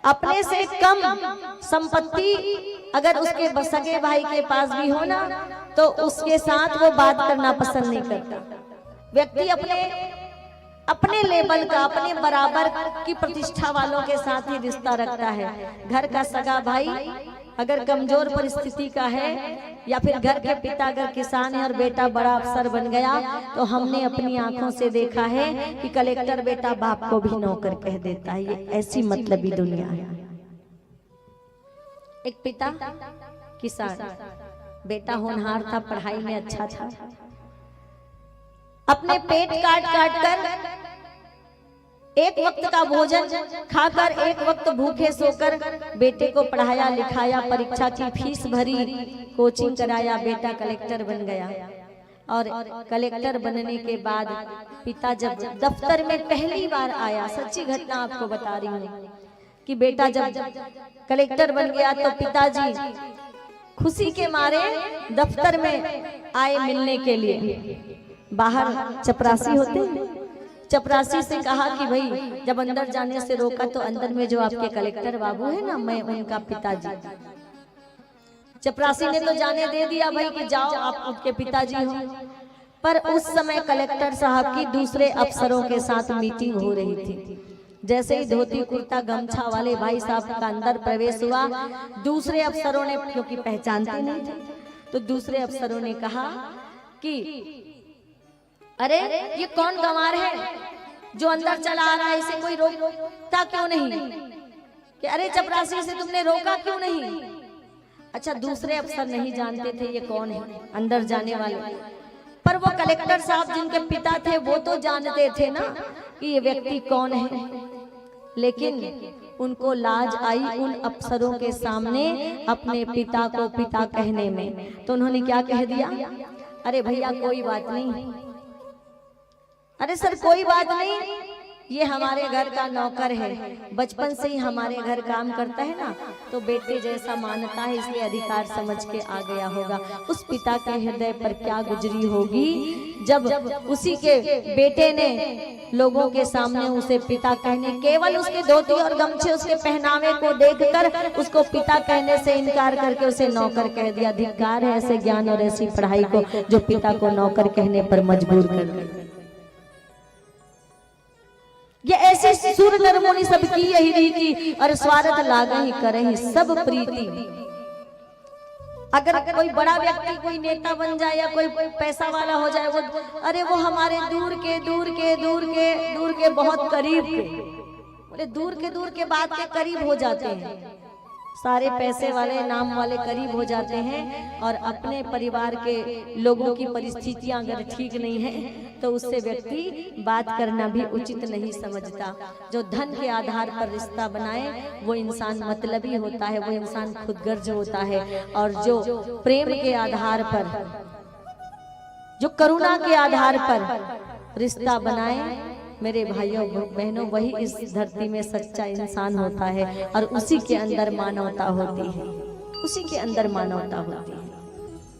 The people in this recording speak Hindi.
अपने से कम संपत्ति अगर उसके सगे भाई के पास भी हो ना, तो उसके साथ वो बात करना पसंद नहीं करता। व्यक्ति अपने लेवल का, अपने बराबर की प्रतिष्ठा वालों के साथ ही रिश्ता रखता है। घर का सगा भाई अगर कमजोर परिस्थिति का है, या फिर घर के पिता अगर किसान है और बेटा बड़ा अफसर बन गया, तो हमने अपनी आंखों से देखा है कि कलेक्टर बेटा बाप को भी नौकर कह देता है। ये ऐसी मतलबी दुनिया है। एक पिता किसान, बेटा होनहार था, पढ़ाई में अच्छा था, अपने पेट काट काट कर एक वक्त का भोजन खाकर एक वक्त भूखे सोकर बेटे को पढ़ाया लिखाया, परीक्षा की फीस भरी, कोचिंग कराया, बेटा कलेक्टर बन गया। और कलेक्टर बनने के बाद पिता जब दफ्तर में पहली बार आया, सच्ची घटना आपको बता रही हूँ कि बेटा जब कलेक्टर बन गया तो पिताजी खुशी के मारे दफ्तर में आए मिलने के लिए। बाहर चपरासी होते, चपरासी से कहा कि भाई, जब अंदर जाने से रोका तो अंदर में जो आपके कलेक्टर बाबू है ना, मैं उनका पिताजी। चपरासी ने तो जाने दे दिया भाई कि जाओ आप उनके पिताजी हो। पर उस समय कलेक्टर साहब की दूसरे अफसरों के साथ मीटिंग हो रही थी। जैसे ही धोती कुर्ता गमछा वाले भाई साहब का अंदर प्रवेश हुआ, दूसरे अफसरों ने, क्योंकि पहचानते नहीं थे, तो दूसरे अफसरों ने कहा कि अरे ये कौन गंवार है जो अंदर चला आ रहा है, इसे कोई रोकता क्यों नहीं? कि अरे चपरासी से तुमने रोका क्यों नहीं? अच्छा, दूसरे अफसर नहीं जानते थे ये कौन है अंदर जाने वाले, पर वो कलेक्टर साहब जिनके पिता थे वो तो जानते थे ना कि ये व्यक्ति कौन है। लेकिन उनको लाज आई उन अफसरों के सामने अपने पिता को पिता कहने में। तो उन्होंने क्या कह दिया, अरे भैया कोई बात नहीं, अरे सर कोई बात नहीं, ये हमारे घर का नौकर है, बचपन से ही हमारे घर काम करता है ना, तो बेटे जैसा मानता है इसलिए अधिकार समझ के आ गया होगा। उस पिता के हृदय पर क्या गुजरी होगी जब उसी के बेटे ने लोगों के सामने उसे पिता कहने, केवल उसके धोती और गमछे उसके पहनावे को देखकर उसको पिता कहने से इनकार करके उसे नौकर कह दिया। धिक्कार है ऐसे ज्ञान और ऐसी पढ़ाई को जो पिता को नौकर कहने पर मजबूर कर दे। ये ऐसी सुर नर मुनि सब की यही रीति, और स्वार्थ लागहि करहि सब प्रीति। अगर कोई बड़ा व्यक्ति, कोई नेता बन जाए या कोई पैसा वाला हो जाए, वो अरे वो हमारे दूर के बहुत करीब के, बोले दूर के बात के करीब हो जाते हैं। सारे पैसे वाले नाम वाले करीब हो जाते हैं, और अपने परिवार के लोगों की परिस्थितियां अगर ठीक नहीं है तो उससे व्यक्ति बात करना भी उचित नहीं समझता। जो धन के आधार पर रिश्ता बनाए वो इंसान मतलबी होता है, वो इंसान खुदगर्ज होता है। और जो प्रेम के आधार पर, जो करुणा के आधार पर रिश्ता बनाए, मेरे भाइयों बहनों, वही इस धरती में सच्चा इंसान होता है, और उसी के अंदर मानवता होती है, उसी के अंदर मानवता होती है।